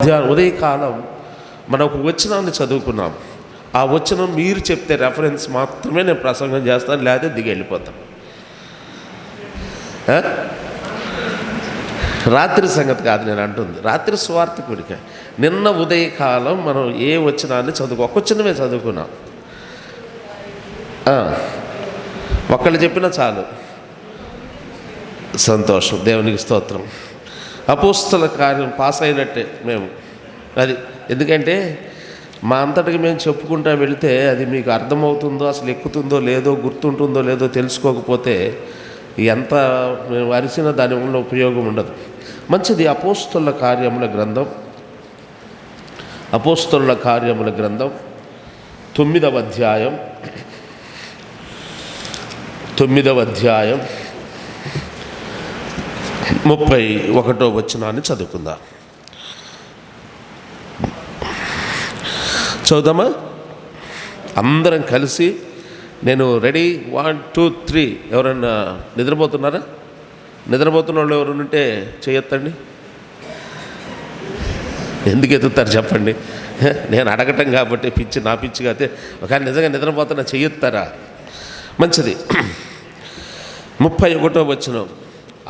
ఉదయకాలం మనం ఒక వచనాన్ని చదువుకున్నాం. ఆ వచనం మీరు చెప్తే రెఫరెన్స్ మాత్రమే నేను ప్రసంగం చేస్తాను, లేదా దిగి వెళ్ళిపోతాను. రాత్రి సంగతి కాదు నేను అంటుంది, రాత్రి స్వార్థ కోరిక. నిన్న ఉదయకాలం మనం ఏ వచనాన్ని ఒక్క వచనమే చదువుకున్నాం. ఒక్కళ్ళు చెప్పినా చాలు, సంతోషం, దేవునికి స్తోత్రం. అపోస్తల కార్యం పాస్ అయినట్టే మేము. అది ఎందుకంటే మా అంతటికి మేము చెప్పుకుంటూ వెళితే అది మీకు అర్థమవుతుందో, అసలు ఎక్కుతుందో లేదో, గుర్తుంటుందో లేదో తెలుసుకోకపోతే ఎంత మేము అరిసిన దాని వల్ల ఉపయోగం ఉండదు. మంచిది. అపోస్తల కార్యముల గ్రంథం 9వ అధ్యాయం 31వ వచనాన్ని చదువుకుందాం. చదువుదామా? అందరం కలిసి. నేను రెడీ, 1 2 3. ఎవరన్నా నిద్రపోతున్నారా? నిద్రపోతున్న వాళ్ళు ఎవరు ఉంటే చేయొద్దండి. ఎందుకు ఎత్తుతారు చెప్పండి? నేను అడగటం కాబట్టి, పిచ్చి నా పిచ్చి కాతే. ఒకవేళ నిజంగా నిద్రపోతున్నా చేయొత్తారా? మంచిది. 31వ వచనం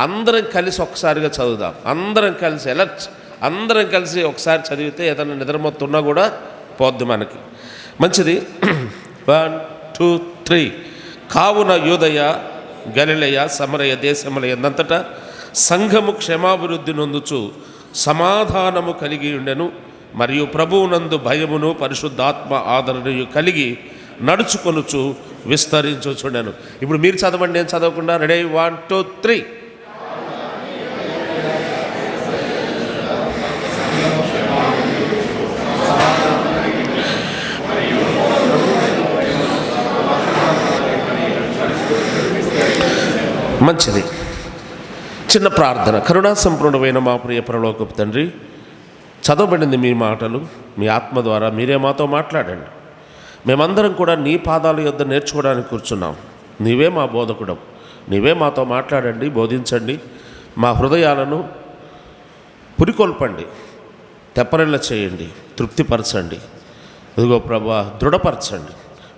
అందరం కలిసి ఒకసారిగా చదువుదాం. అందరం కలిసి అలర్ట్, అందరం కలిసి ఒకసారి చదివితే ఏదైనా నిద్రమొత్తున్నా కూడా పోద్ది మనకి. మంచిది. 1 2 3. కావున యూదయ, గలిలయ, సమరయ దేశముల యందంతటా సంఘము క్షేమాభివృద్ధి నొందుచు సమాధానము కలిగి ఉండెను, మరియు ప్రభువునందు భయమును పరిశుద్ధాత్మ ఆదరణయు కలిగి నడుచుకొనుచు విస్తరించుచుండెను. ఇప్పుడు మీరు చదవండి, నేను చదవకుండా. రెడీ, 1 2 3. మంచిది. చిన్న ప్రార్థన. కరుణా సంపూర్ణమైన మా ప్రియ పరలోకపు తండ్రి, చదవబడింది మీ మాటలు, మీ ఆత్మ ద్వారా మీరే మాతో మాట్లాడండి. మేమందరం కూడా నీ పాదాల యొద్ద నేర్చుకోవడానికి కూర్చున్నాం. నీవే మా బోధకుడం, నీవే మాతో మాట్లాడండి, బోధించండి, మా హృదయాలను పురికొల్పండి, తెప్పరిల్ల చేయండి, తృప్తిపరచండి. ఇదిగో ప్రభా, దృఢపరచండి.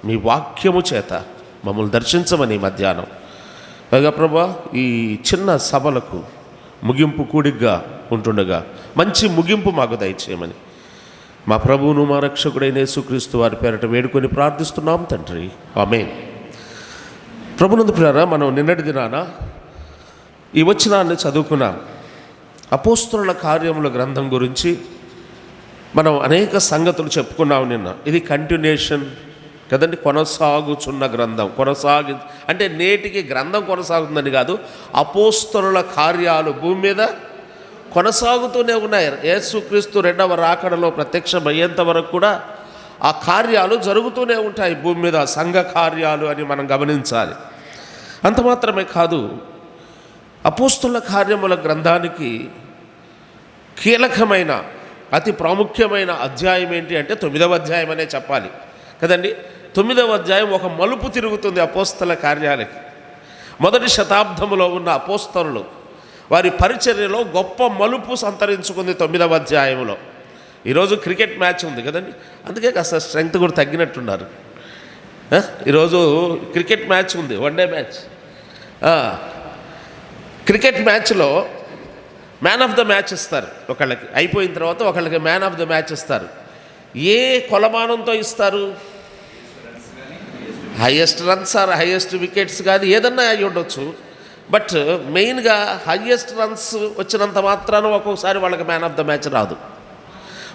మీ వాక్యము చేత మమ్మల్ని దర్శించమని మధ్యాహ్నం. పైగా ప్రభా, ఈ చిన్న సభలకు ముగింపు కూడిగ్గా ఉంటుండగా మంచి ముగింపు మాకు దయచేయమని మా ప్రభువును మా రక్షకుడైన యేసుక్రీస్తు వారి పేరట వేడుకొని ప్రార్థిస్తున్నాం తండ్రి, ఆమేన్. ప్రభునందు ప్రియులారా, మనం నిన్నటి దినాన ఈ వచనాన్ని చదువుకున్నాం. అపోస్తలుల కార్యముల గ్రంథం గురించి మనం అనేక సంగతులు చెప్పుకున్నాం నిన్న. ఇది కంటిన్యూషన్ కదండి, కొనసాగుచున్న గ్రంథం. అంటే నేటికి గ్రంథం కొనసాగుతుందని కాదు, అపోస్తలుల కార్యాలు భూమి మీద కొనసాగుతూనే ఉన్నాయి. యేసుక్రీస్తు రెండవ రాకడలో ప్రత్యక్షమయ్యేంత వరకు కూడా ఆ కార్యాలు జరుగుతూనే ఉంటాయి భూమి మీద, సంఘ కార్యాలు అని మనం గమనించాలి. అంత మాత్రమే కాదు, అపోస్తలుల కార్యముల గ్రంథానికి కీలకమైన అతి ప్రాముఖ్యమైన అధ్యాయం ఏంటి అంటే 9వ అధ్యాయం అనే చెప్పాలి కదండి. 9వ అధ్యాయం ఒక మలుపు తిరుగుతుంది అపోస్తల కార్యాలకి. మొదటి శతాబ్దంలో ఉన్న అపోస్తలులు వారి పరిచర్యలో గొప్ప మలుపు సంతరించుకుంది 9వ అధ్యాయంలో. ఈరోజు క్రికెట్ మ్యాచ్ ఉంది కదండి, అందుకే కాస్త స్ట్రెంగ్త్ కూడా తగ్గినట్టున్నారు. ఈరోజు క్రికెట్ మ్యాచ్ ఉంది, వన్డే మ్యాచ్. క్రికెట్ మ్యాచ్లో మ్యాన్ ఆఫ్ ద మ్యాచ్ ఇస్తారు ఒకళ్ళకి, అయిపోయిన తర్వాత ఒకళ్ళకి మ్యాన్ ఆఫ్ ద మ్యాచ్ ఇస్తారు. ఏ కొలమానంతో ఇస్తారు? Highest runs or highest wickets కాదు, ఏదన్నా అయి ఉండొచ్చు. బట్ మెయిన్గా హైయెస్ట్ రన్స్ వచ్చినంత మాత్రాన ఒక్కొక్కసారి వాళ్ళకి మ్యాన్ ఆఫ్ ద మ్యాచ్ రాదు.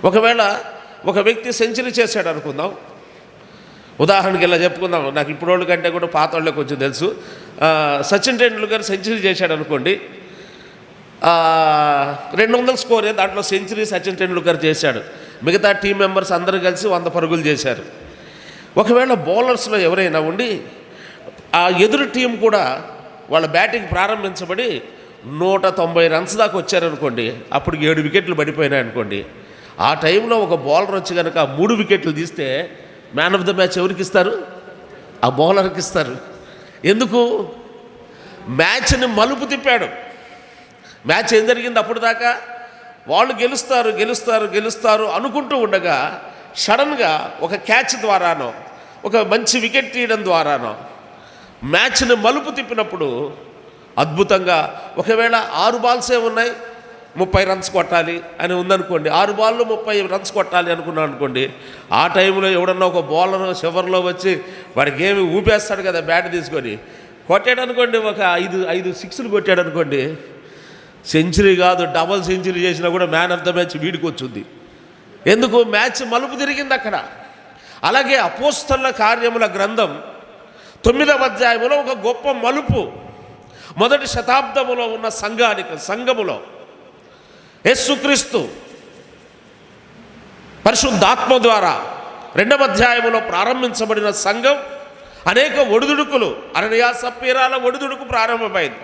ఒకవేళ ఒక వ్యక్తి సెంచరీ చేశాడు అనుకుందాం, ఉదాహరణకి ఇలా చెప్పుకుందాం, నాకు ఇప్పుడు వాళ్ళ కంటే కూడా పాత వాళ్ళకి కొంచెం తెలుసు. సచిన్ టెండూల్కర్ సెంచరీ చేశాడు అనుకోండి, 200 స్కోరే, దాంట్లో సెంచరీ సచిన్ టెండూల్కర్ చేశాడు, మిగతా టీం మెంబర్స్ అందరూ కలిసి 100 పరుగులు చేశారు. ఒకవేళ బౌలర్స్లో ఎవరైనా ఉండి ఆ ఎదురు టీం కూడా వాళ్ళ బ్యాటింగ్ ప్రారంభించబడి 190 రన్స్ దాకా వచ్చారనుకోండి, అప్పుడు 7 వికెట్లు పడిపోయినాయి అనుకోండి, ఆ టైంలో ఒక బౌలర్ వచ్చి కనుక 3 వికెట్లు తీస్తే మ్యాన్ ఆఫ్ ద మ్యాచ్ ఎవరికి ఇస్తారు? ఆ బౌలర్కి ఇస్తారు. ఎందుకు? మ్యాచ్ని మలుపు తిప్పాడు. మ్యాచ్ ఏం జరిగింది అప్పుడు దాకా? వాళ్ళు గెలుస్తారు గెలుస్తారు గెలుస్తారు అనుకుంటూ ఉండగా సడన్గా ఒక క్యాచ్ ద్వారానో ఒక మంచి వికెట్ తీయడం ద్వారానో మ్యాచ్ని మలుపు తిప్పినప్పుడు అద్భుతంగా, ఒకవేళ 6 బాల్సే ఉన్నాయి 30 రన్స్ కొట్టాలి అని ఉందనుకోండి, 6 బాల్లో 30 రన్స్ కొట్టాలి అనుకున్నాను అనుకోండి, ఆ టైంలో ఎవడన్నా ఒక బౌలర్ చివరిలో వచ్చి వాడికి ఏమి ఊపేస్తాడు కదా బ్యాట్ తీసుకొని, కొట్టాడు అనుకోండి, ఒక 5 సిక్స్లు కొట్టాడు అనుకోండి, సెంచరీ కాదు డబల్ సెంచరీ చేసినా కూడా మ్యాన్ ఆఫ్ ద మ్యాచ్ వీడికి వచ్చింది. ఎందుకు? మ్యాచ్ మలుపు తిరిగింది అక్కడ. అలాగే అపోస్తలుల కార్యముల గ్రంథం 9వ అధ్యాయంలో ఒక గొప్ప మలుపు. మొదటి శతాబ్దములో ఉన్న సంఘములో యేసుక్రీస్తు పరిశుద్ధాత్మ ద్వారా 2వ అధ్యాయంలో ప్రారంభించబడిన సంఘం అనేక ఒడిదుడుకులు, అననీయ సప్పీరాల ఒడిదుడుకు ప్రారంభమైంది.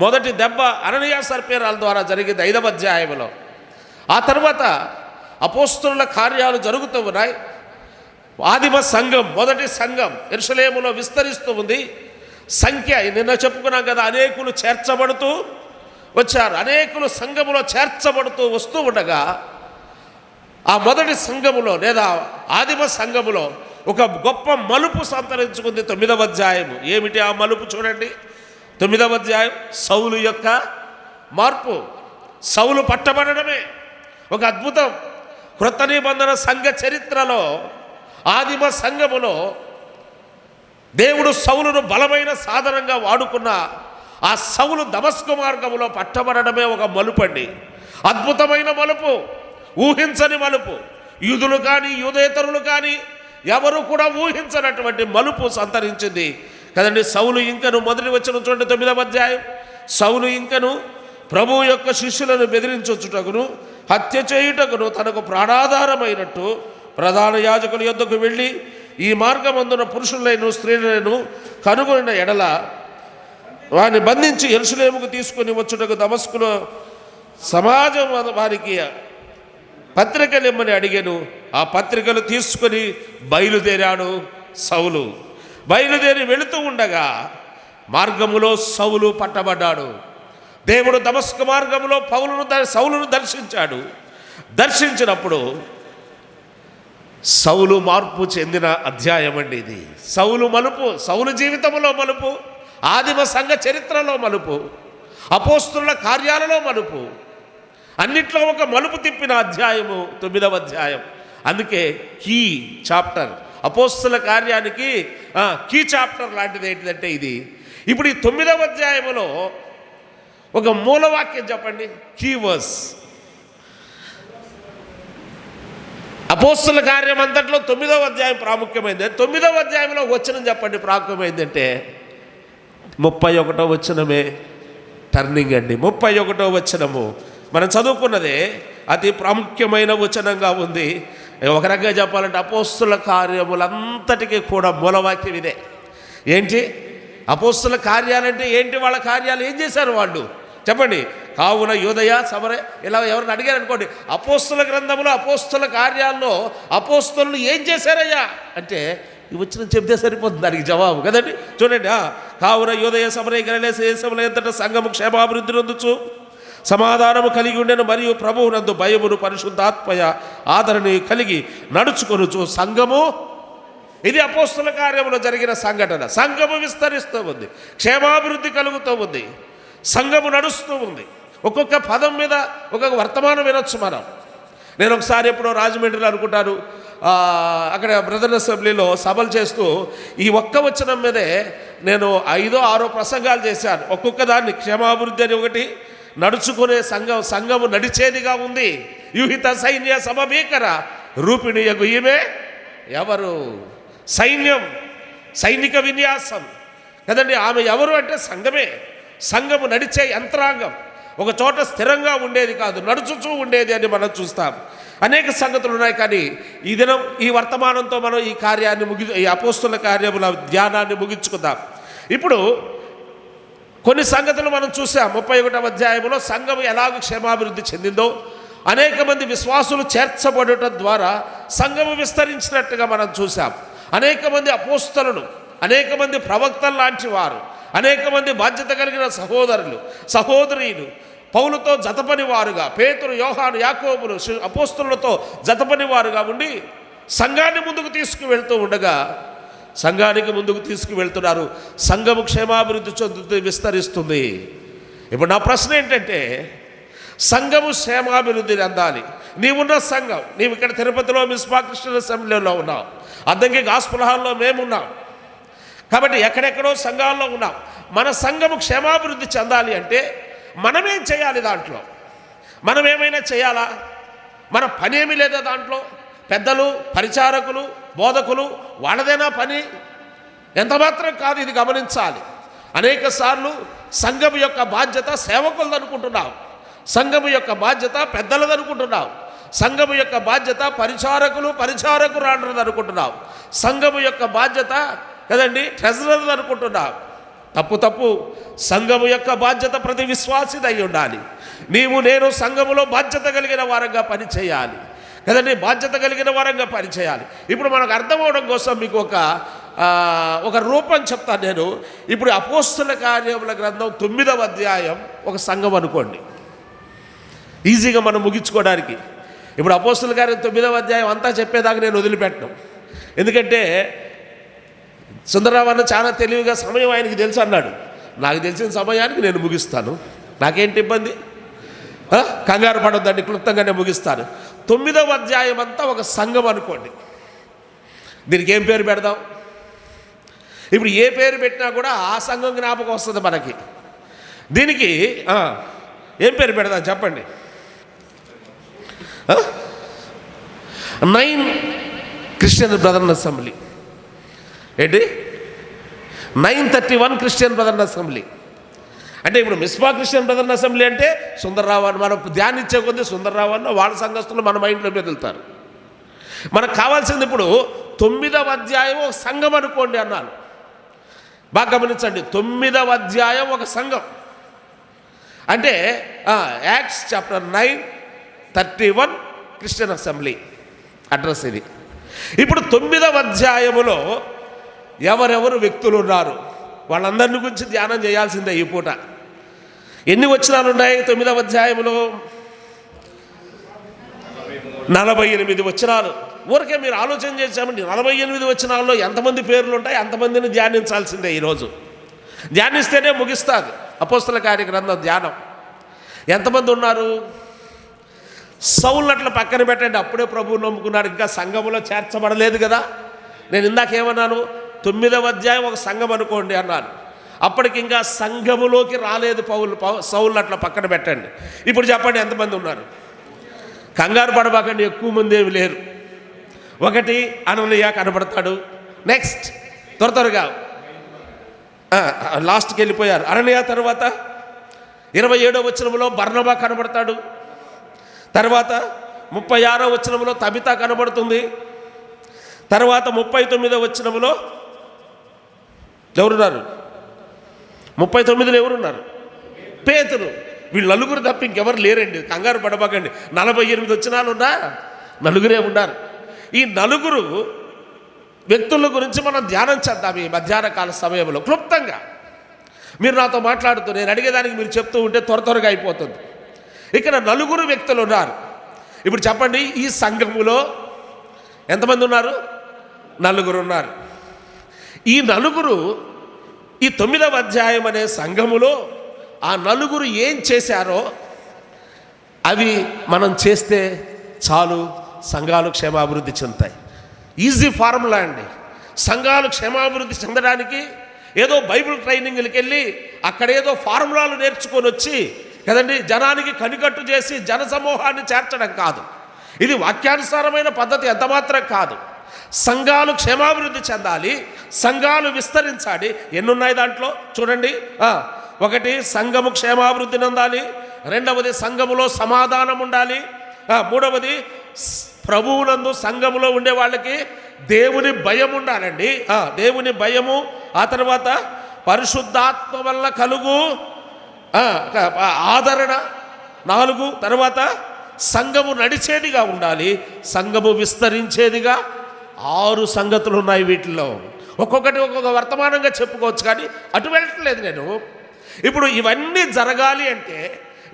మొదటి దెబ్బ అననీయ సప్పీరాల ద్వారా జరిగింది 5వ అధ్యాయంలో. ఆ తర్వాత అపోస్తలుల కార్యాలు జరుగుతూ ఉన్నాయి. ఆదిమ సంఘం, మొదటి సంఘం యెరూషలేములో విస్తరిస్తూ ఉంది. సంఖ్య నిన్న చెప్పుకున్నాం కదా, అనేకులు చేర్చబడుతూ వచ్చారు. అనేకులు సంఘములో చేర్చబడుతూ వస్తూ ఉండగా ఆ మొదటి సంఘములో లేదా ఆదిమ సంఘములో ఒక గొప్ప మలుపు సంతరించుకుంది 9వ అధ్యాయము. ఏమిటి ఆ మలుపు? చూడండి, 9వ అధ్యాయం సౌలు యొక్క మార్పు. సౌలు పట్టబడడమే ఒక అద్భుతం. క్రొత్త నిబంధన సంఘ చరిత్రలో ఆదిమ సంఘములో దేవుడు సౌలును బలమైన సాధనంగా వాడుకున్న ఆ సౌలు దమస్కు మార్గములో పట్టబడడమే ఒక మలుపండి. అద్భుతమైన మలుపు, ఊహించని మలుపు. యూదులు కానీ యూదేతరులు కానీ ఎవరు కూడా ఊహించనటువంటి మలుపు సంతరించింది కదండి. సౌలు ఇంకను, మొదటి వచనం చూడండి 9వ అధ్యాయం, సౌలు ఇంకను ప్రభువు యొక్క శిష్యులను బెదిరించొచ్చుటకును హత్య చేయుటకును తనకు ప్రాణాధారమైనట్టు ప్రధాన యాజకుల యొద్దకు వెళ్ళి ఈ మార్గమందున పురుషులైన స్త్రీలను కనుగొనిన ఎడల వారిని బంధించి యెరూషలేముకు తీసుకొని వచ్చుటకు దమస్కులో సమాజం వారికి పత్రికలు ఇమ్మని అడిగాను. ఆ పత్రికలు తీసుకొని బయలుదేరాడు సౌలు. బయలుదేరి వెళుతూ ఉండగా మార్గములో సౌలు పట్టబడ్డాడు. దేవుడు దమస్కు మార్గములో సౌలును దర్శించాడు. దర్శించినప్పుడు సౌలు మార్పు చెందిన అధ్యాయం అండి ఇది. సౌలు మలుపు, సౌలు జీవితంలో మలుపు, ఆదిమ సంఘ చరిత్రలో మలుపు, అపోస్తలుల కార్యాలలో మలుపు, అన్నిట్లో ఒక మలుపు తిప్పిన అధ్యాయము 9వ అధ్యాయం. అందుకే కీ చాప్టర్, అపోస్తలుల కార్యానికి కీ చాప్టర్ లాంటిది ఏంటిదంటే ఇది. ఇప్పుడు ఈ 9వ అధ్యాయములో ఒక మూలవాక్యం చెప్పండి, కీ వర్స్. అపోస్తలుల కార్యం అంతట్లో 9వ అధ్యాయం ప్రాముఖ్యమైంది. 9వ అధ్యాయంలో వచనం చెప్పండి ప్రాముఖ్యమైందంటే 31వ వచనమే టర్నింగ్ అండి. 31వ వచనము మనం చదువుకున్నదే అతి ప్రాముఖ్యమైన వచనంగా ఉంది. ఒక రకంగా చెప్పాలంటే అపోస్తలుల కార్యములంతటికీ కూడా మూలవాక్యం ఇదే. ఏంటి అపోస్తలుల కార్యాలంటే ఏంటి? వాళ్ళ కార్యాలు ఏం చేశారు వాళ్ళు చెప్పండి. కావున యూదయ సమరయ ఇలా ఎవరిని అడిగారు అనుకోండి, అపోస్తలుల గ్రంథంలో అపోస్తలుల కార్యాల్లో అపోస్తలులు ఏం చేశారయ్యా అంటే ఈ వచ్చిన చెప్తే సరిపోతుంది దానికి జవాబు కదండి. చూడండి, కావున యూదయ సమరయ గలిలయ దేశముల ఎంతటా సంఘము క్షేమాభివృద్ధి నొందుచు సమాధానము కలిగి ఉండెను, మరియు ప్రభువునందు భయమును పరిశుద్ధాత్మయ ఆదరణ కలిగి నడుచుకొనుచు సంఘము. ఇది అపోస్తలుల కార్యములో జరిగిన సంఘటన. సంఘము విస్తరిస్తూ ఉంది, క్షేమాభివృద్ధి కలుగుతూ ఉంది, సంఘము నడుస్తూ ఉంది. ఒక్కొక్క పదం మీద ఒక్కొక్క వర్తమానం వినొచ్చు మనం. నేను ఒకసారి ఎప్పుడో రాజమండ్రిలో అనుకుంటాను, అక్కడ బ్రదర్ అసెంబ్లీలో సభలు చేస్తూ ఈ ఒక్క వచనం మీదే నేను 5 6 ప్రసంగాలు చేశాను. ఒక్కొక్క దాన్ని క్షేమాభివృద్ధి అని ఒకటి, నడుచుకునే సంఘము నడిచేదిగా ఉంది. యూహిత సైన్య సమభీకర రూపిణియగు ఈమె ఎవరు? సైన్యం, సైనిక విన్యాసం కదండి. ఆమె ఎవరు అంటే సంఘమే. సంఘము నడిచే యంత్రాంగం, ఒక చోట స్థిరంగా ఉండేది కాదు, నడుచుచూ ఉండేది అని మనం చూస్తాం. అనేక సంగతులు ఉన్నాయి. కానీ ఈ దినం ఈ వర్తమానంతో మనం ఈ కార్యాన్ని ఈ అపోస్తలుల కార్యముల ధ్యానాన్ని ముగించుకుందాం. ఇప్పుడు కొన్ని సంగతులు మనం చూసాం. 31వ అధ్యాయంలో సంఘం ఎలాగ క్షేమాభివృద్ధి చెందిందో, అనేక మంది విశ్వాసులు చేర్చబడటం ద్వారా సంఘము విస్తరించినట్టుగా మనం చూసాం. అనేక మంది అపోస్తలులు, అనేక మంది ప్రవక్తలు లాంటి వారు, అనేక మంది బాధ్యత కలిగిన సహోదరులు సహోదరీలు పౌలుతో జతపని వారుగా, పేతురు, యోహాను, యాకోబులు అపోస్తులతో జతపని వారుగా ఉండి సంఘాన్ని ముందుకు తీసుకువెళ్తూ ఉండగా సంఘానికి ముందుకు తీసుకువెళ్తున్నారు. సంఘము క్షేమాభివృద్ధి చెందుతూ విస్తరిస్తుంది. ఇప్పుడు నా ప్రశ్న ఏంటంటే, సంఘము క్షేమాభివృద్ధి అందాలి. నీవున్న సంఘం, నీవు ఇక్కడ తిరుపతిలో మిస్పా క్రిస్టియన్ అసెంబ్లీలో ఉన్నావు, అద్దంకి గాస్పుల్ హాల్లో మేమున్నాం. కాబట్టి ఎక్కడెక్కడో సంఘాల్లో ఉన్నాం. మన సంఘము క్షేమాభివృద్ధి చెందాలి అంటే మనమేం చేయాలి? దాంట్లో మనం ఏమైనా చేయాలా? మన పని ఏమీ లేదా దాంట్లో? పెద్దలు, పరిచారకులు, బోధకులు వాళ్ళదేనా పని? ఎంత మాత్రం కాదు, ఇది గమనించాలి. అనేక సార్లు సంఘం యొక్క బాధ్యత సేవకులది అనుకుంటున్నాం, సంఘము యొక్క బాధ్యత పెద్దలది అనుకుంటున్నాం, సంఘము యొక్క బాధ్యత పరిచారకురాండ్రది అనుకుంటున్నాం, సంఘము యొక్క బాధ్యత కదండి ట్రెజరర్ది అనుకుంటున్నాం. తప్పు. సంఘము యొక్క బాధ్యత ప్రతి విశ్వాసిది అయి ఉండాలి. నీవు నేను సంఘములో బాధ్యత కలిగిన వారంగా పని చేయాలి కదండి, బాధ్యత కలిగిన వారంగా పని చేయాలి. ఇప్పుడు మనకు అర్థమవడం కోసం మీకు ఒక రూపం చెప్తాను నేను. ఇప్పుడు అపోస్తుల కార్యముల గ్రంథం 9వ అధ్యాయం ఒక సంఘం అనుకోండి, ఈజీగా మనం ముగించుకోవడానికి. ఇప్పుడు అపోస్తుల కార్యం 9వ అధ్యాయం అంతా చెప్పేదాకా నేను వదిలిపెట్టను. ఎందుకంటే సుందరరావు అన్న చాలా తెలివిగా సమయం ఆయనకి తెలుసు అన్నాడు. నాకు తెలిసిన సమయానికి నేను ముగిస్తాను, నాకేంటి ఇబ్బంది, కంగారు పడొద్దండి, క్లుప్తంగానే ముగిస్తాను. 9వ అధ్యాయం అంతా ఒక సంఘం అనుకోండి. దీనికి ఏం పేరు పెడదాం? ఇప్పుడు ఏ పేరు పెట్టినా కూడా ఆ సంఘం జ్ఞాపకం వస్తుంది మనకి. దీనికి ఏం పేరు పెడదాం చెప్పండి? 9 క్రిస్టియన్ బ్రదర్స్ అసెంబ్లీ. ఏంటి 931 క్రిస్టియన్ బ్రదర్స్ అసెంబ్లీ అంటే ఇప్పుడు మిస్పా క్రిస్టియన్ బ్రదర్స్ అసెంబ్లీ అంటే సుందర్రావు అని మనం ధ్యానించే కొద్దీ సుందర్రావు అన్న వాళ్ళ సంఘస్థులు మన మైండ్లో మెదులుతారు. మనకు కావాల్సింది ఇప్పుడు 9వ అధ్యాయం ఒక సంఘం అనుకోండి అన్నాను. బాగా గమనించండి, 9వ అధ్యాయం ఒక సంఘం అంటే acts chapter 9:31 Christian assembly address ఇది. ఇప్పుడు 9వ అధ్యాయములో ఎవరెవరు వ్యక్తులు ఉన్నారు వాళ్ళందరిని గురించి ధ్యానం చేయాల్సిందే ఈ పూట. ఎన్ని వచనాలు ఉన్నాయి 9వ అధ్యాయంలో? 48 వచనాలు. ఊరికే మీరు ఆలోచన చేసామండి, 48 వచనాల్లో ఎంతమంది పేర్లు ఉంటాయి అంతమందిని ధ్యానించాల్సిందే. ఈరోజు ధ్యానిస్తేనే ముగిస్తుంది అపోస్తల కార్య గ్రంథం ధ్యానం. ఎంతమంది ఉన్నారు? సౌలు అట్లా పక్కన పెట్టండి, అప్పుడే ప్రభువు నమ్ముకున్నాడు, ఇంకా సంఘములో చేర్చబడలేదు కదా. నేను ఇందాకేమన్నాను? 9వ అధ్యాయం ఒక సంఘం అనుకోండి అన్నాను. అప్పటికి ఇంకా సంఘములోకి రాలేదు సౌలు అట్లా పక్కన పెట్టండి. ఇప్పుడు చెప్పండి ఎంతమంది ఉన్నారు? కంగారు పడబాకండి, ఎక్కువ మంది ఏమి లేరు. 1 అననీయ కనబడతాడు. నెక్స్ట్ త్వరగా లాస్ట్కి వెళ్ళిపోయారు. అననీయ తర్వాత 27వ వచనంలో బర్నబా కనబడతాడు. తర్వాత 36వ వచనంలో తబిత కనబడుతుంది. తర్వాత 39వ వచనంలో ఎవరున్నారు? 39లో ఎవరున్నారు? పేతురు. వీళ్ళు నలుగురు తప్ప ఇంకెవరు లేరండి, కంగారు పడబాకండి. 48 వచనాలు ఉన్నా నలుగురే ఉన్నారు. ఈ నలుగురు వ్యక్తుల గురించి మనం ధ్యానం చేద్దాం ఈ మధ్యాహ్న కాల సమయంలో క్లుప్తంగా. మీరు నాతో మాట్లాడుతూ నేను అడిగేదానికి మీరు చెప్తూ ఉంటే త్వరగా అయిపోతుంది. ఇక్కడ నలుగురు వ్యక్తులు ఉన్నారు. ఇప్పుడు చెప్పండి, ఈ సంఘములో ఎంతమంది ఉన్నారు? నలుగురు ఉన్నారు. ఈ నలుగురు ఈ 9వ అధ్యాయం అనే సంఘములో ఆ నలుగురు ఏం చేశారో అవి మనం చేస్తే చాలు, సంఘాలు క్షేమాభివృద్ధి చెందుతాయి. ఈజీ ఫార్ములా అండి. సంఘాలు క్షేమాభివృద్ధి చెందడానికి ఏదో బైబిల్ ట్రైనింగ్కి వెళ్ళి అక్కడేదో ఫార్ములాలు నేర్చుకొని వచ్చి కదండి జనానికి కనికట్టు చేసి జన సమూహాన్ని చేర్చడం కాదు. ఇది వాక్యానుసారమైన పద్ధతి ఎంతమాత్రం కాదు. సంఘాలు క్షేమాభివృద్ధి చెందాలి, సంఘాలు విస్తరించాలి. ఎన్నున్నాయి దాంట్లో చూడండి. 1 సంఘము క్షేమాభివృద్ధి నందాలి. 2వది సంఘములో సమాధానం ఉండాలి. 3వది ప్రభువునందు సంఘములో ఉండే వాళ్ళకి దేవుని భయం ఉండాలండి. దేవుని భయము. ఆ తర్వాత పరిశుద్ధాత్మ వల్ల కలుగు ఆదరణ. 4 తర్వాత సంఘము నడిచేదిగా ఉండాలి, సంఘము విస్తరించేదిగా. 6 సంగతులు ఉన్నాయి వీటిలో. ఒక్కొక్కటి ఒక్కొక్క వర్తమానంగా చెప్పుకోవచ్చు, కానీ అటు వెళ్ళట్లేదు నేను. ఇప్పుడు ఇవన్నీ జరగాలి అంటే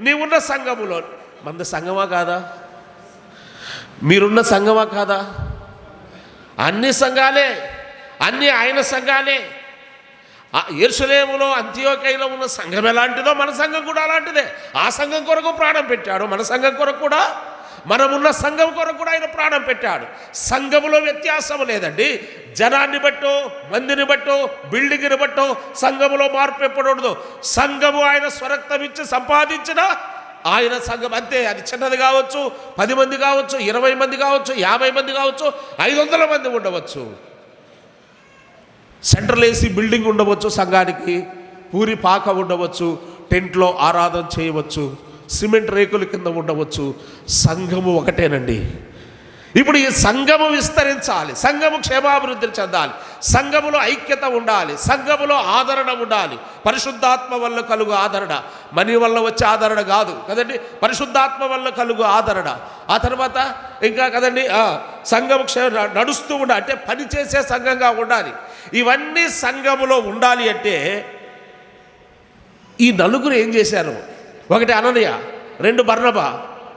నీవున్న సంఘములో. మన సంఘమా కాదా? మీరున్న సంఘమా కాదా? అన్ని సంఘాలే, అన్ని ఆయన సంఘాలే. యెరూషలేములో అంతియోకయలో ఉన్న సంఘం ఎలాంటిదో మన సంఘం కూడా అలాంటిదే. ఆ సంఘం కొరకు ప్రాణం పెట్టాడు, మన సంఘం కొరకు కూడా, మనమున్న సంఘం కొరకు కూడా ఆయన ప్రాణం పెట్టాడు. సంఘములో వ్యత్యాసం లేదండి. జనాన్ని బట్టో, మందిని బట్టో, బిల్డింగ్ని బట్టో సంఘములో మార్పు ఎప్పుడు ఉండదు. సంఘము ఆయన స్వరక్తం ఇచ్చి సంపాదించిన ఆయన సంఘం అంతే. అది చిన్నది కావచ్చు, 10 మంది కావచ్చు, 20 మంది కావచ్చు, 50 మంది కావచ్చు, 500 మంది ఉండవచ్చు. సెంట్రల్ ఏసీ బిల్డింగ్ ఉండవచ్చు, సంఘానికి పూరి పాక ఉండవచ్చు, టెంట్లో ఆరాధన చేయవచ్చు, సిమెంట్ రేకుల కింద ఉండవచ్చు. సంఘము ఒకటేనండి. ఇప్పుడు ఈ సంఘము విస్తరించాలి, సంఘము క్షేమాభివృద్ధి చెందాలి, సంఘములో ఐక్యత ఉండాలి, సంఘములో ఆదరణ ఉండాలి. పరిశుద్ధాత్మ వల్ల కలుగు ఆదరణ, మనీ వల్ల వచ్చే ఆదరణ కాదు కదండి, పరిశుద్ధాత్మ వల్ల కలుగు ఆదరణ. ఆ తర్వాత ఇంకా కదండి సంఘము నడుస్తూ ఉండాలి, అంటే పనిచేసే సంఘంగా ఉండాలి. ఇవన్నీ సంఘములో ఉండాలి అంటే ఈ నలుగురు ఏం చేశారు? 1 అననీయ, 2 బర్నబా,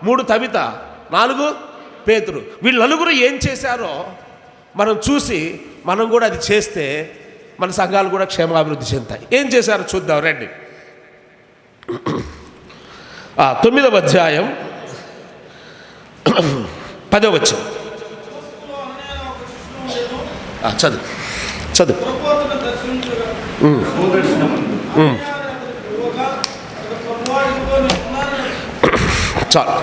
3 తబిత, 4 పేతురు. వీళ్ళు నలుగురు ఏం చేశారో మనం చూసి మనం కూడా అది చేస్తే మన సంఘాలు కూడా క్షేమాభివృద్ధి చెందుతాయి. ఏం చేశారో చూద్దాం రండి. 9వ అధ్యాయం 10వ వచనం చదువు చదువు. చాలు.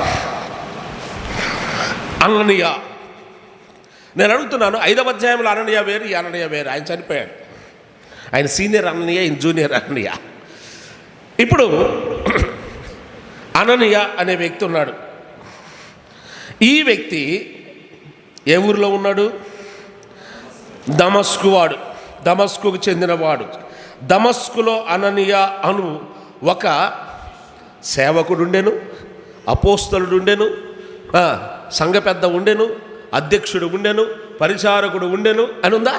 అననీయ, నేను అడుగుతున్నాను, 5వ అధ్యాయంలో అననీయ వేరు, ఈ అననీయ వేరు. ఆయన చనిపోయాడు. ఆయన సీనియర్ అననీయ, ఈయన జూనియర్ అననీయ. ఇప్పుడు అననీయ అనే వ్యక్తి ఉన్నాడు. ఈ వ్యక్తి ఏ ఊరిలో ఉన్నాడు? దమస్కు వాడు, దమస్కుకు చెందినవాడు. దమస్కులో అననీయ అను ఒక సేవకుడు ఉండెను, అపోస్తలుడు ఉండెను, సంఘ పెద్ద ఉండెను, అధ్యక్షుడు ఉండెను, పరిచారకుడు ఉండెను అని ఉందా?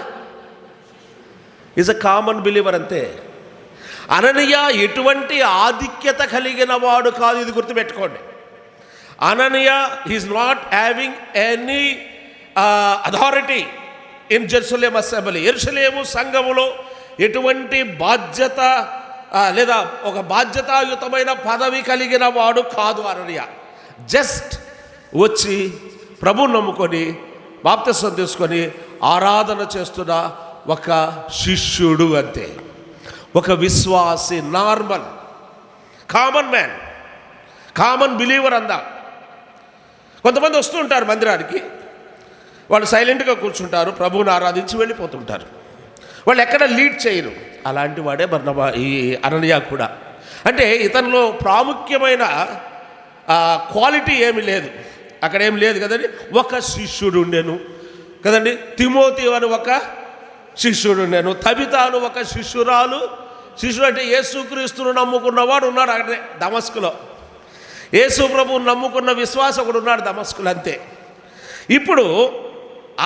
ఈజ్ అ కామన్ బిలీవర్ అంతే. అననీయ ఎటువంటి ఆధిక్యత కలిగిన వాడు కాదు, ఇది గుర్తుపెట్టుకోండి. Ananias is not having any authority in Jerusalem assembly. యెరూషలేము సంఘములో ఎటువంటి బాధ్యత లేదా ఒక బాధ్యతాయుతమైన పదవి కలిగిన వాడు కాదు అననీయ. జస్ట్ వచ్చి ప్రభువుని నమ్ముకొని బాప్తిసం తీసుకొని ఆరాధన చేస్తున్న ఒక శిష్యుడు అంతే, ఒక విశ్వాసి, normal common man, common believer అందా. కొంతమంది వస్తూ ఉంటారు మందిరానికి, వాళ్ళు సైలెంట్గా కూర్చుంటారు, ప్రభువుని ఆరాధించి వెళ్ళిపోతుంటారు, వాళ్ళు ఎక్కడ లీడ్ చేయరు. అలాంటి వాడే బర్నబా, ఈ అననీయ కూడా. అంటే ఇతనిలో ప్రాముఖ్యమైన క్వాలిటీ ఏమీ లేదు, అక్కడ ఏమి లేదు కదండి. ఒక శిష్యుడు ఉండెను కదండి, తిమోతి అని ఒక శిష్యుడు ఉండెను, తబిత అని ఒక శిష్యురాలు. శిష్యుడు అంటే యేసుక్రీస్తును నమ్ముకున్నవాడు ఉన్నాడు అక్కడే దమస్కులో. యేసు ప్రభువును నమ్ముకున్న విశ్వాసకుడు ఉన్నాడు దమస్కులో అంతే. ఇప్పుడు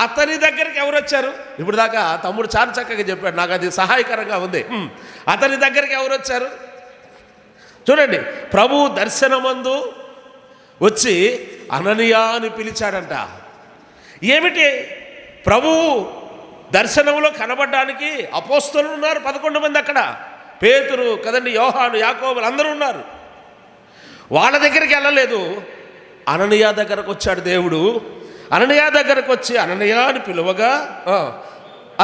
అతని దగ్గరికి ఎవరు వచ్చారు? ఇప్పుడు దాకా తమ్ముడు చాలా చక్కగా చెప్పాడు, నాకు అది సహాయకరంగా ఉంది. అతని దగ్గరికి ఎవరు వచ్చారు చూడండి. ప్రభు దర్శనమందు వచ్చి అననీయ అని పిలిచాడంట. ఏమిటి? ప్రభువు దర్శనంలో కనబడడానికి అపోస్తలులు ఉన్నారు 11 మంది అక్కడ, పేతురు కదండి, యోహాను, యాకోబులు అందరూ ఉన్నారు. వాళ్ళ దగ్గరికి వెళ్ళలేదు, అననీయ దగ్గరకు వచ్చాడు దేవుడు. అననీయ దగ్గరకు వచ్చి అననీయ అని పిలువగా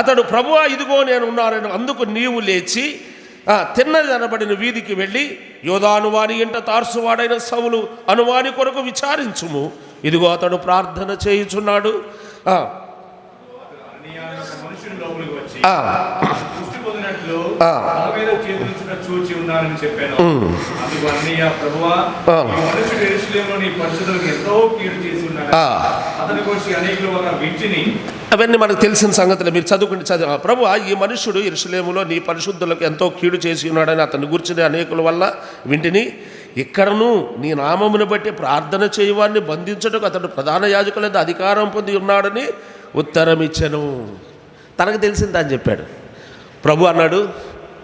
అతడు, ప్రభువా ఇదిగో నేను ఉన్నానని, అందుకు నీవు లేచి తిన్నది అనబడిన వీధికి వెళ్ళి యోధానువాని ఇంట తార్సువాడైన సౌలు అనువాని కొరకు విచారించుము, ఇదిగో అతడు ప్రార్థన చేయుచున్నాడు. అవన్నీ మనకు తెలిసిన సంగతులు, మీరు చదువుకుంటే ప్రభువా ఈ మనుష్యుడు యెరూషలేములో నీ పరిశుద్ధులకు ఎంతో కీడు చేసి ఉన్నాడని అతని గురించి అనేకుల వల్ల వింటిని. ఇక్కడను నీ నామమును బట్టి ప్రార్థన చేయవాడిని బంధించుటకు అతడు ప్రధాన యాజకుల అధికారం పొంది ఉన్నాడని ఉత్తరం ఇచ్చాను. తనకు తెలిసింది అని చెప్పాడు. ప్రభు అన్నాడు,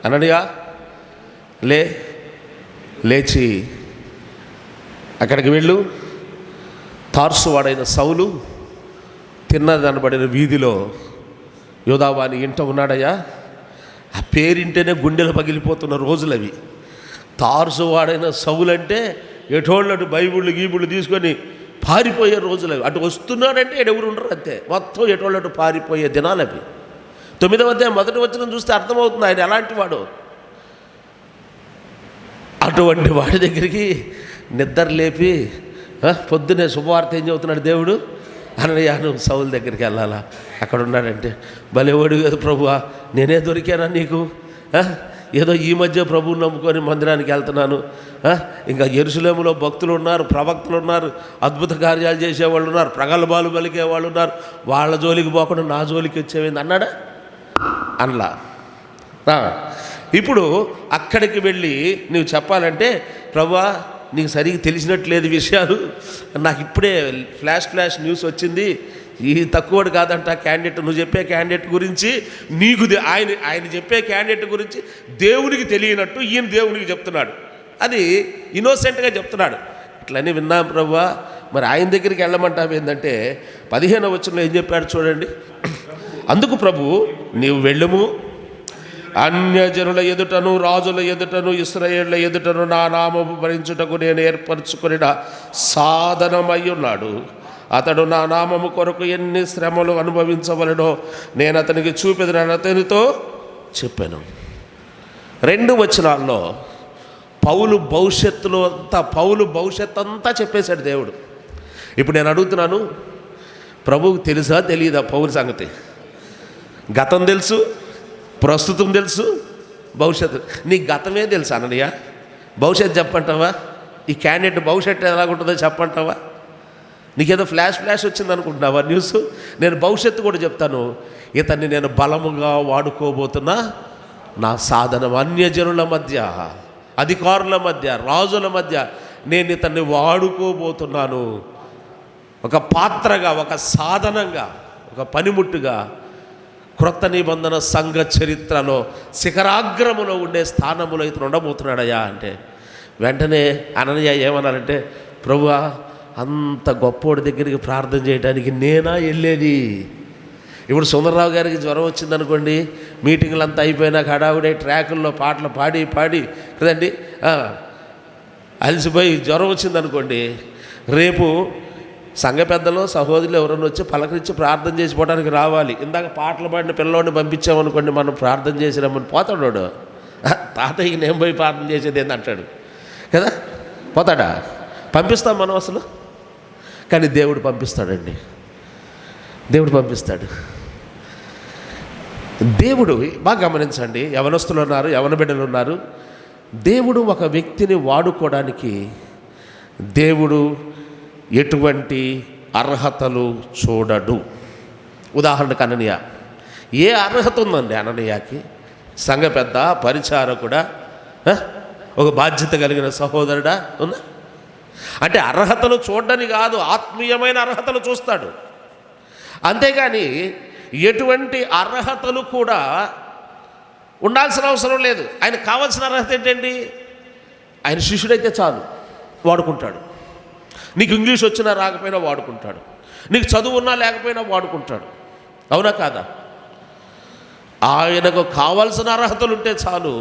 అననీయ లేచి అక్కడికి వెళ్ళు, తార్సువాడైన సౌలు తిన్నదనబడిన వీధిలో యోదావాని ఇంట ఉన్నాడయ్యా. ఆ పేరింటేనే గుండెలు పగిలిపోతున్న రోజులు అవి. తార్సువాడైన సౌలు అంటే ఎటోళ్ళటు బైబుళ్ళు గీబుళ్ళు తీసుకొని పారిపోయే రోజులు అవి. అటు వస్తున్నాడంటే ఎవరు ఉండరు, అంతే. మొత్తం ఎటోళ్ళటు పారిపోయే దినాలు అవి. 9వ అధ్యాయం మొదటి వచనం చూస్తే అర్థమవుతుంది ఆయన ఎలాంటి వాడు. అటువంటి వాడి దగ్గరికి నిద్ర లేపి పొద్దునే శుభవార్త ఏం చెబుతున్నాడు దేవుడు, అననీయాను సౌలు దగ్గరికి వెళ్ళాలా, అక్కడ ఉన్నాడంటే భలేవాడు కదా ప్రభువా, నేనే దొరికానా నీకు? ఏదో ఈ మధ్య ప్రభువుని నమ్ముకొని మందిరానికి వెళ్తున్నాను, ఇంకా యెరూషలేములో భక్తులు ఉన్నారు, ప్రవక్తలు ఉన్నారు, అద్భుత కార్యాలు చేసేవాళ్ళు ఉన్నారు, ప్రగల్భాలు పలికేవాళ్ళు ఉన్నారు, వాళ్ళ జోలికి పోకుండా నా జోలికి వచ్చేవింది అన్నాడా? అనలా. ఇప్పుడు అక్కడికి వెళ్ళి నువ్వు చెప్పాలంటే, ప్రభువా నీకు సరిగ్గా తెలిసినట్లేదు విషయాలు, నాకు ఇప్పుడే ఫ్లాష్ న్యూస్ వచ్చింది, ఈ తక్కువడు కాదంట క్యాండిడేట్, నువ్వు చెప్పే క్యాండిడేట్ గురించి నీకు ఆయన చెప్పే క్యాండిడేట్ గురించి దేవునికి తెలియనట్టు ఈయన దేవునికి చెప్తున్నాడు. అది ఇన్నోసెంట్గా చెప్తున్నాడు. ఇట్లనే విన్నాం ప్రభువా, మరి ఆయన దగ్గరికి వెళ్ళమంటావు ఏంటంటే 15వ వచనంలో ఏం చెప్పాడు చూడండి. అందుకు ప్రభు, నీవు వెళ్ళుము, అన్యజనుల ఎదుటను రాజుల ఎదుటను ఇశ్రాయేళ్ల ఎదుటను నా నామము భరించుటకు నేను ఏర్పరచుకున్న సాధనమై ఉన్నాడు. అతడు నా నామము కొరకు ఎన్ని శ్రమలు అనుభవించవలనో నేను అతనికి చూపెదనని అతనితో చెప్పాను. 2 వచనాల్లో పౌలు భవిష్యత్తు అంతా చెప్పేశాడు దేవుడు. ఇప్పుడు నేను అడుగుతున్నాను, ప్రభువుకు తెలుసా తెలియదా పౌలు సంగతి? గతం తెలుసు, ప్రస్తుతం తెలుసు, భవిష్యత్తు. నీ గతమే తెలుసు అననీయ, భవిష్యత్తు చెప్పంటావా? ఈ క్యాండిడేట్ భవిష్యత్తు ఎలాగుంటుందో చెప్పంటావా? నీకేదో ఫ్లాష్ వచ్చింది అనుకుంటున్నావా న్యూస్? నేను భవిష్యత్తు కూడా చెప్తాను. ఇతన్ని నేను బలముగా వాడుకోబోతున్నా, నా సాధనం అన్యజనుల మధ్య, అధికారుల మధ్య, రాజుల మధ్య నేను ఇతన్ని వాడుకోబోతున్నాను. ఒక పాత్రగా, ఒక సాధనంగా, ఒక పనిముట్టుగా క్రొత్త నిబంధన సంఘ చరిత్రలో శిఖరాగ్రములో ఉండే స్థానములో ఇతను ఉండబోతున్నాడయ్యా అంటే, వెంటనే అననీయ ఏమన్నారంటే, ప్రభువా అంత గొప్పోడి దగ్గరికి ప్రార్థన చేయడానికి నేనా వెళ్ళేది? ఇప్పుడు సుందరరావు గారికి జ్వరం వచ్చిందనుకోండి, మీటింగ్లు అంతా అయిపోయినాక హడావుడే ట్రాకుల్లో పాటలు పాడి కదండి, అలసిపోయి జ్వరం వచ్చిందనుకోండి, రేపు సంఘ పెద్దలు సహోదరులు ఎవరైనా వచ్చి పలకరించి ప్రార్థన చేసిపోవడానికి రావాలి. ఇందాక పాటలు పాడిన పిల్లవాడిని పంపించామనుకోండి, మనం ప్రార్థన చేసినామని పోతాడు వాడు. తాతయ్యకి నేను పోయి ప్రార్థన చేసేది ఏందంటాడు కదా, పోతాడా? పంపిస్తాం మనం అసలు? కానీ దేవుడు పంపిస్తాడండి, దేవుడు పంపిస్తాడు. దేవుడు బాగా గమనించండి, యవనస్తులు ఉన్నారు, యవన బిడ్డలు ఉన్నారు. దేవుడు ఒక వ్యక్తిని వాడుకోవడానికి దేవుడు ఎటువంటి అర్హతలు చూడడు. ఉదాహరణకు అననీయ, ఏ అర్హత ఉందండి అననీయకి? సంఘ పెద్ద, పరిచారకుడా, ఒక బాధ్యత కలిగిన సహోదరుడా ఉందా? అంటే అర్హతలు చూడని కాదు, ఆత్మీయమైన అర్హతలు చూస్తాడు. అంతేగాని ఎటువంటి అర్హతలు కూడా ఉండాల్సిన అవసరం లేదు. ఆయనకు కావాల్సిన అర్హత ఏంటండి? ఆయన శిష్యుడైతే చాలు, వాడుకుంటాడు. నీకు ఇంగ్లీష్ వచ్చినా రాకపోయినా వాడుకుంటాడు, నీకు చదువు ఉన్నా లేకపోయినా వాడుకుంటాడు. అవునా కాదా? ఆయనకు కావాల్సిన అర్హతలు ఉంటే చాలు.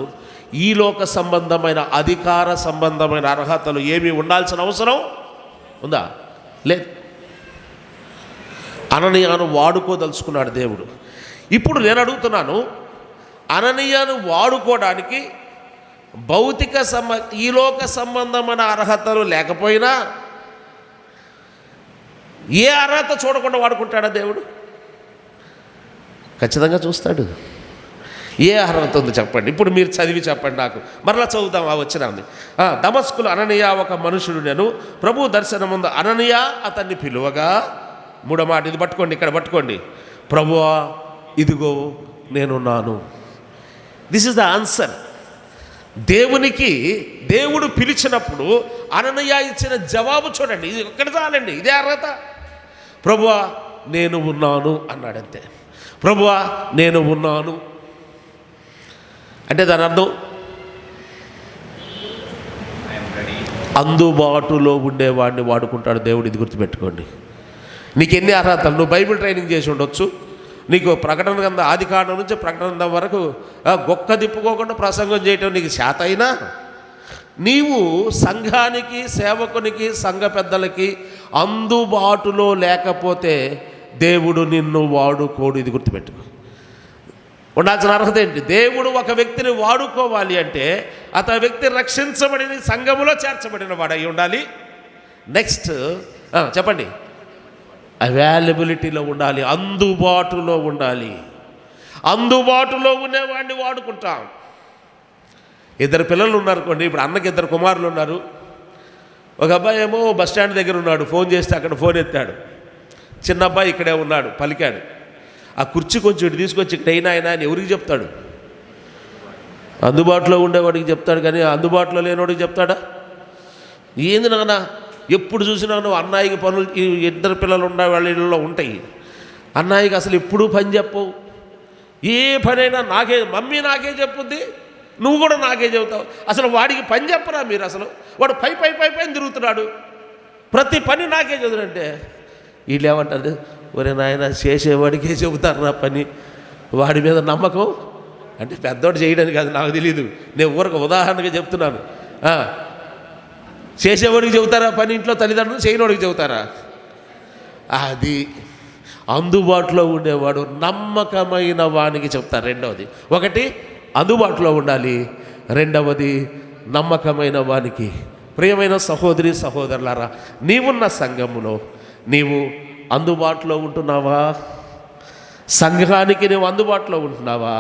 ఈ లోక సంబంధమైన, అధికార సంబంధమైన అర్హతలు ఏమీ ఉండాల్సిన అవసరం ఉందా? లేదు. అననీయను వాడుకోదలుచుకున్నాడు దేవుడు. ఇప్పుడు నేను అడుగుతున్నాను, అననీయను వాడుకోవడానికి భౌతిక ఈ లోక సంబంధమైన అర్హతలు లేకపోయినా ఏ అర్హత చూడకుండా వాడుకుంటాడా దేవుడు? ఖచ్చితంగా చూస్తాడు. ఏ అర్హత ఉందో చెప్పండి. ఇప్పుడు మీరు చదివి చెప్పండి నాకు, మరలా చదువుదాం. వచ్చినాంది. దమస్కులో అననీయ ఒక మనుషుడు నేను ప్రభు దర్శనం ముందు అననీయ అతన్ని పిలువగా, 3వ మాట ఇది పట్టుకోండి, ఇక్కడ పట్టుకోండి. ప్రభువా ఇదిగో నేనున్నాను. This is the answer. దేవుడు పిలిచినప్పుడు అననీయ ఇచ్చిన జవాబు చూడండి, ఇది ఒక్కడ చాలండి, ఇదే అర్హత. ప్రభువా నేను ఉన్నాను అన్నాడంతే. ప్రభువా నేను ఉన్నాను అంటే దాని అర్థం అందుబాటులో ఉండేవాడిని వాడుకుంటాడు దేవుడు. ఇది గుర్తుపెట్టుకోండి. నీకు ఎన్ని అర్హతలు, నువ్వు బైబిల్ ట్రైనింగ్ చేసి ఉండొచ్చు, నీకు ప్రకటన గ్రంథం ఆది కాండం నుంచి ప్రకటన గ్రంథం వరకు గొక్క తిప్పుకోకుండా ప్రసంగం చేయటం నీకు చేత అయినా, నీవు సంఘానికి, సేవకునికి, సంఘ పెద్దలకి అందుబాటులో లేకపోతే దేవుడు నిన్ను వాడుకోడు. ఇది గుర్తుపెట్టుకో. ఉండాల్సిన అర్హత ఏంటి? దేవుడు ఒక వ్యక్తిని వాడుకోవాలి అంటే అతని వ్యక్తి రక్షించబడిన సంఘములో చేర్చబడిన వాడు అయి ఉండాలి. నెక్స్ట్ చెప్పండి, అవైలబిలిటీలో ఉండాలి, అందుబాటులో ఉండాలి. అందుబాటులో ఉండేవాడిని వాడుకుంటాం. ఇద్దరు పిల్లలు ఉన్నారనుకోండి. ఇప్పుడు అన్నకి ఇద్దరు కుమారులు ఉన్నారు. ఒక అబ్బాయి ఏమో బస్ స్టాండ్ దగ్గర ఉన్నాడు, ఫోన్ చేస్తే అక్కడ ఫోన్ ఎత్తాడు. చిన్న అబ్బాయి ఇక్కడే ఉన్నాడు, పలికాడు. ఆ కుర్చీ కొంచెం ఇటు తీసుకొచ్చి ఇక్కడ అయినా ఆయన అని ఎవరికి చెప్తాడు? అందుబాటులో ఉండేవాడికి చెప్తాడు, కానీ అందుబాటులో లేనివాడికి చెప్తాడా? ఏంది నాన్న ఎప్పుడు చూసినా నువ్వు అన్నయ్యకి పనులు, ఈ ఇద్దరు పిల్లలు ఉన్న వాళ్ళ ఇళ్ళలో ఉంటాయి, అన్నయ్యకి అసలు ఎప్పుడూ పని చెప్పవు. ఏ పనైనా నాకే, మమ్మీ నాకే చెప్పుద్ది, నువ్వు కూడా నాకే చెబుతావు. అసలు వాడికి పని చెప్పరా మీరు? అసలు వాడు పై పై పై పైన తిరుగుతున్నాడు, ప్రతి పని నాకే చదువునంటే వీళ్ళు ఏమంటారు? ఒరే నాయన చేసేవాడికే చెబుతారు నా పని, వాడి మీద నమ్మకం. అంటే పెద్దోడు చేయడానికి కాదు, నాకు తెలియదు, నేను ఊరికి ఉదాహరణగా చెప్తున్నాను. చేసేవాడికి చెబుతారా పని ఇంట్లో తల్లిదండ్రులు, చేయనోడికి చెబుతారా? అది అందుబాటులో ఉండేవాడు నమ్మకమైన వానికి చెప్తారు. రెండవది, ఒకటి అందుబాటులో ఉండాలి, రెండవది నమ్మకమైన వానికి. ప్రియమైన సహోదరి సహోదరులారా, నీవున్న సంఘములో నీవు అందుబాటులో ఉంటున్నావా? సంఘానికి నువ్వు అందుబాటులో ఉంటున్నావా?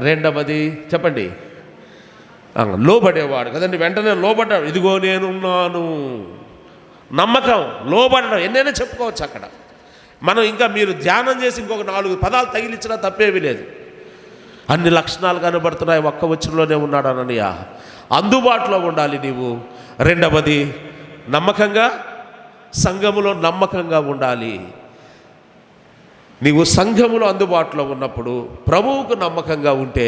రెండవది చెప్పండి, లోబడేవాడు కదండి. వెంటనే లోబడ్డాడు, ఇదిగో నేనున్నాను. నమ్మకం, లోబడడం ఎన్నైనా చెప్పుకోవచ్చు అక్కడ. మనం ఇంకా మీరు ధ్యానం చేసి ఇంకొక 4 పదాలు తగిలించినా తప్పేమీ లేదు. అన్ని లక్షణాలు కనబడుతున్నాయి, ఒక్క వచనంలోనే ఉన్నాడు అననీయ. అందుబాటులో ఉండాలి నీవు. రెండవది నమ్మకంగా, సంఘములో నమ్మకంగా ఉండాలి. నీవు సంఘములో అందుబాటులో ఉన్నప్పుడు ప్రభువుకు నమ్మకంగా ఉంటే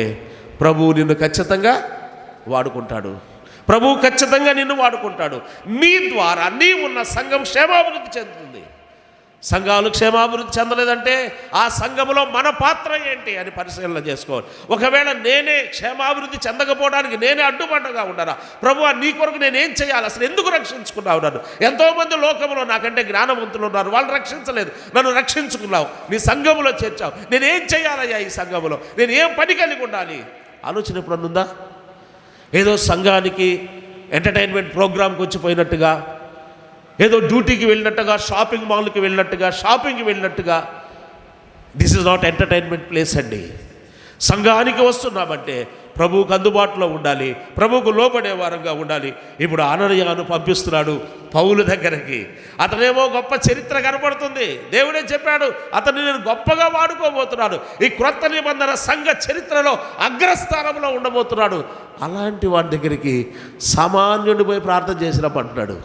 ప్రభువు నిన్ను ఖచ్చితంగా వాడుకుంటాడు. ప్రభువు ఖచ్చితంగా నిన్ను వాడుకుంటాడు. నీ ద్వారా నీవున్న సంఘం క్షేమాభివృద్ధి చెందుతుంది. సంఘాలు క్షేమాభివృద్ధి చెందలేదంటే ఆ సంఘములో మన పాత్ర ఏంటి అని పరిశీలన చేసుకోవాలి. ఒకవేళ నేనే క్షేమాభివృద్ధి చెందకపోవడానికి నేనే అడ్డుపడ్డగా ఉన్నారా? ప్రభువా, నీ కొరకు నేనేం చేయాలి? అసలు ఎందుకు రక్షించుకున్నావు నన్ను? ఎంతోమంది లోకంలో నాకంటే జ్ఞానవంతులు ఉన్నారు, వాళ్ళు రక్షించలేదు, నన్ను రక్షించుకున్నావు, నీ సంఘములో చేర్చావు. నేనేం చేయాలయ్యా ఈ సంఘములో? నేను ఏం పని కలిగి ఉండాలి? ఆలోచన ఎప్పుడన్నా ఉందా? ఏదో సంఘానికి ఎంటర్టైన్మెంట్ ప్రోగ్రాంకి వచ్చిపోయినట్టుగా, ఏదో డ్యూటీకి వెళ్ళినట్టుగా, షాపింగ్ మాల్కి వెళ్ళినట్టుగా, షాపింగ్కి వెళ్ళినట్టుగా. This is not entertainment place అండి. సంఘానికి వస్తున్నామంటే ప్రభువుకు అందుబాటులో ఉండాలి, ప్రభువుకు లోబడే వారంగా ఉండాలి. ఇప్పుడు అననీయను పంపిస్తున్నాడు పౌలు దగ్గరికి. అతనేమో గొప్ప చరిత్ర కనపడుతుంది. దేవుడే చెప్పాడు, అతన్ని నేను గొప్పగా వాడుకోబోతున్నాడు, ఈ క్రొత్త నిబంధన సంఘ చరిత్రలో అగ్రస్థానంలో ఉండబోతున్నాడు. అలాంటి వాడి దగ్గరికి సామాన్యుడి పోయి ప్రార్థన చేసినప్పుడు అంటున్నాడు,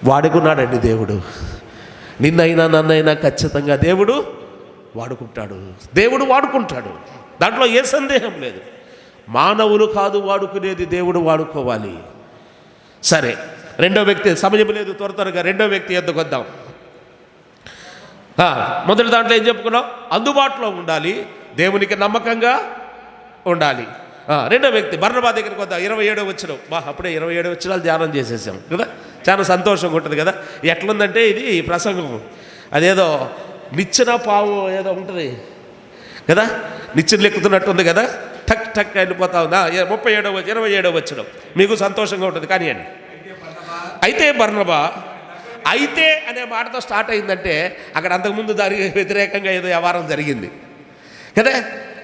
వాడుకున్నాడండి దేవుడు. నిన్నైనా నన్నైనా ఖచ్చితంగా దేవుడు వాడుకుంటాడు. దేవుడు వాడుకుంటాడు, దాంట్లో ఏ సందేహం లేదు. మానవులు కాదు వాడుకునేది, దేవుడు వాడుకోవాలి. సరే, రెండో వ్యక్తి, సమయం లేదు, త్వరగా రెండో వ్యక్తి ఎద్దుకు వద్దాం. మొదటి దాంట్లో ఏం చెప్పుకున్నాం? అందుబాటులో ఉండాలి, దేవునికి నమ్మకంగా ఉండాలి. రెండో వ్యక్తి బర్నబా దగ్గరికి వద్దాం. 27వ వచనం. అప్పుడే 27 వచనాలు ధ్యానం చేసేసాం కదా, చాలా సంతోషంగా ఉంటుంది కదా. ఎట్లుందంటే ఇది ఈ ప్రసంగం అదేదో నిచ్చెన పావు ఏదో ఉంటుంది కదా, నిచ్చెనలు ఎక్కుతున్నట్టు ఉంది కదా, టక్ టక్ వెళ్ళిపోతా ఉందా. 27వ వచనం మీకు సంతోషంగా ఉంటుంది. కానీ అండి, అయితే బర్నబా, అయితే అనే మాటతో స్టార్ట్ అయిందంటే అక్కడ అంతకుముందు దానికి వ్యతిరేకంగా ఏదో వ్యవహారం జరిగింది కదా.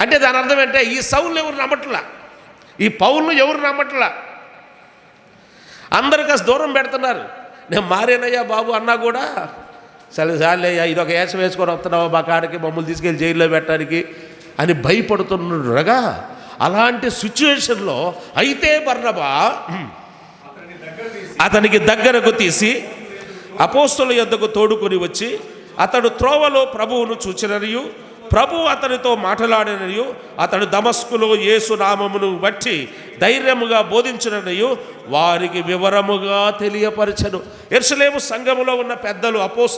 అంటే దాని అర్థం అంటే ఈ సౌలు ఎవరు నమ్మట్లా, ఈ పౌలు ఎవరు నమ్మట్లా, అందరు కాస్త దూరం పెడుతున్నారు. నేను మారేనయ్యా బాబు అన్నా కూడా చాలయ్యా, ఇదొక వేషం వేసుకొని వస్తున్నావా మా కాడికి, మమ్మల్ని తీసుకెళ్ళి జైల్లో పెట్టడానికి అని భయపడుతున్నాడుగా. అలాంటి సిచ్యువేషన్లో అయితే బర్నబా అతనికి దగ్గరకు తీసి అపోస్తలుల యొద్దకు తోడుకొని వచ్చి, అతడు త్రోవలో ప్రభువును చూచిననియు ప్రభు అతనితో మాట్లాడినయు అతడు దమస్కులో యేసు నామమును బట్టి ధైర్యముగా బోధించినయు వారికి వివరముగా తెలియపరచను. యెరూషలేము సంఘములో ఉన్న పెద్దలు, అపోస్తలులు